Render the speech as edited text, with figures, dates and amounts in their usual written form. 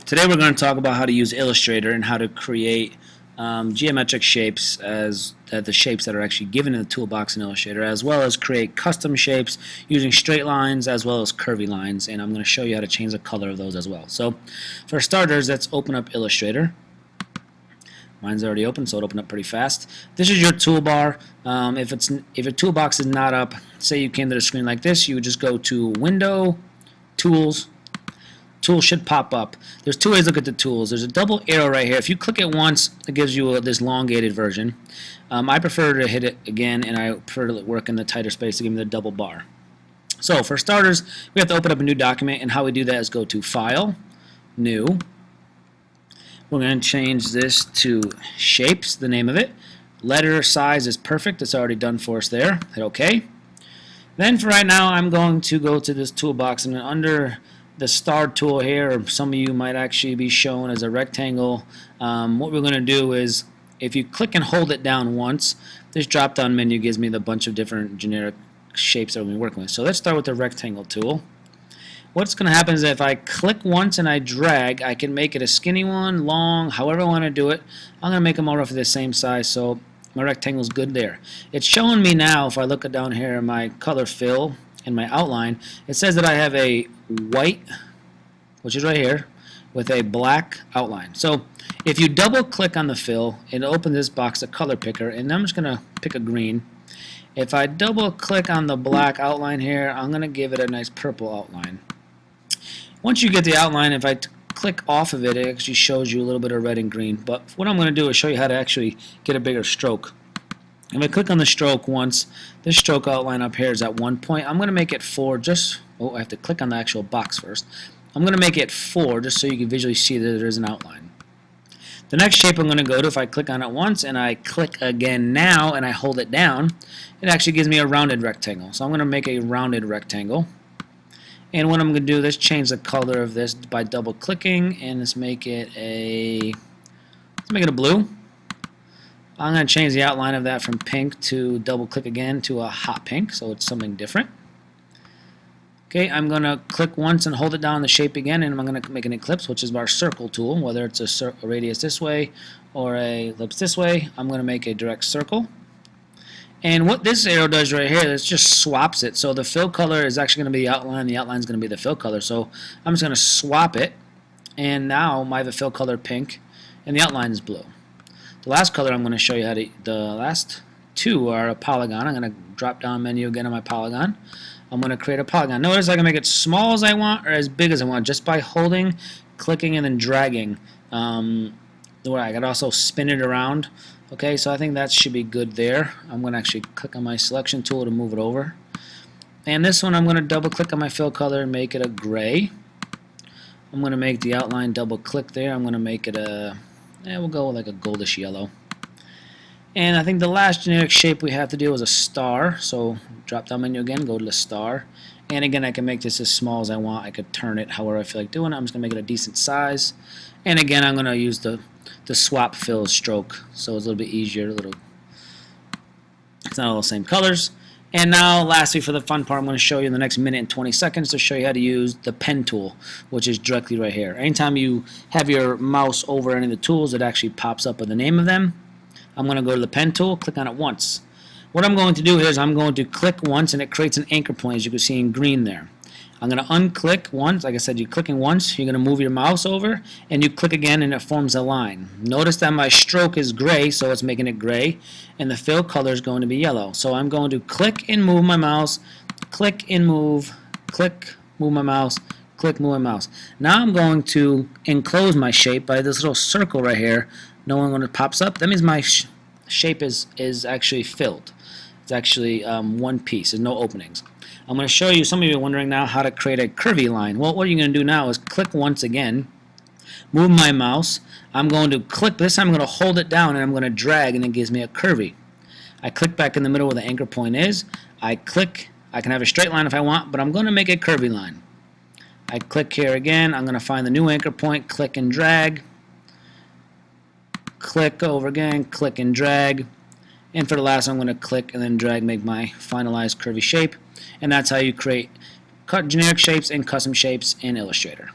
Today we're going to talk about how to use Illustrator and how to create geometric shapes as the shapes that are actually given in the toolbox in Illustrator, as well as create custom shapes using straight lines as well as curvy lines, and I'm going to show you how to change the color of those as well. So for starters, let's open up Illustrator. Mine's already open, so it'll open up pretty fast. This is your toolbar. If your toolbox is not up, say you came to the screen like this, you would just go to Window, Tools. Tools should pop up. There's two ways to look at the tools. There's a double arrow right here. If you click it once, it gives you this elongated version. I prefer to hit it again, and I prefer to work in the tighter space to give me the double bar. So for starters, we have to open up a new document, and how we do that is go to File, New. We're going to change this to Shapes, the name of it. Letter size is perfect. It's already done for us there. Hit OK. Then for right now, I'm going to go to this toolbox, and under the star tool here, or some of you might actually be shown as a rectangle. What we're going to do is, if you click and hold it down once, this drop down menu gives me the bunch of different generic shapes that we'll be working with. So let's start with the rectangle tool. What's going to happen is that if I click once and I drag, I can make it a skinny one, long, however I want to do it. I'm going to make them all roughly the same size, so my rectangle is good there. It's showing me now, if I look down here, my color fill and my outline, it says that I have a white, which is right here, with a black outline. So if you double click on the fill, it opens this box, a color picker, and I'm just going to pick a green. If I double click on the black outline here, I'm going to give it a nice purple outline. Once you get the outline, if I click off of it, it actually shows you a little bit of red and green. But what I'm going to do is show you how to actually get a bigger stroke. If I click on the stroke once, this stroke outline up here is at 1 point. I'm going to make it 4 just, oh, I have to click on the actual box first. I'm going to make it 4 just so you can visually see that there is an outline. The next shape I'm going to go to, if I click on it once and I click again now and I hold it down, it actually gives me a rounded rectangle. So I'm going to make a rounded rectangle. And what I'm going to do is change the color of this by double clicking, and let's make it a blue. I'm going to change the outline of that from pink to double click again to a hot pink, so it's something different. Okay, I'm going to click once and hold it down the shape again, and I'm going to make an ellipse, which is our circle tool. Whether it's a radius this way or a ellipse this way, I'm going to make a direct circle. And what this arrow does right here is just swaps it. So the fill color is actually going to be the outline is going to be the fill color. So I'm just going to swap it, and now I have a fill color pink, and the outline is blue. The last color I'm going to show you how to, the last two are a polygon. I'm going to drop down menu again on my polygon. I'm going to create a polygon. Notice I can make it small as I want or as big as I want just by holding, clicking, and then dragging. I can also spin it around. Okay, so I think that should be good there. I'm going to actually click on my selection tool to move it over. And this one I'm going to double click on my fill color and make it a gray. I'm going to make the outline double click there. I'm going to make it a, we'll go with like a goldish yellow. And I think the last generic shape we have to do is a star. So drop down menu again, go to the star. And again, I can make this as small as I want. I could turn it however I feel like doing it. I'm just going to make it a decent size. And again, I'm going to use the swap fill stroke, so it's a little bit easier. It's not all the same colors. And now, lastly, for the fun part, I'm going to show you in the next minute and 20 seconds to show you how to use the pen tool, which is directly right here. Anytime you have your mouse over any of the tools, it actually pops up with the name of them. I'm going to go to the pen tool, click on it once. What I'm going to do here is I'm going to click once, and it creates an anchor point, as you can see in green there. I'm going to unclick once. Like I said, you're clicking once, you're going to move your mouse over, and you click again, and it forms a line. Notice that my stroke is gray, so it's making it gray, and the fill color is going to be yellow. So I'm going to click and move my mouse, click and move, click, move my mouse, click, move my mouse. Now I'm going to enclose my shape by this little circle right here. Knowing when it pops up, that means my shape is actually filled. It's actually one piece. There's no openings. I'm going to show you, some of you are wondering now how to create a curvy line. Well, what you're going to do now is click once again, move my mouse. I'm going to click, this time I'm going to hold it down and I'm going to drag, and it gives me a curvy. I click back in the middle where the anchor point is. I click, I can have a straight line if I want, but I'm going to make a curvy line. I click here again, I'm going to find the new anchor point, click and drag. Click over again, click and drag. And for the last, I'm going to click and then drag, make my finalized curvy shape. And that's how you create generic shapes and custom shapes in Illustrator.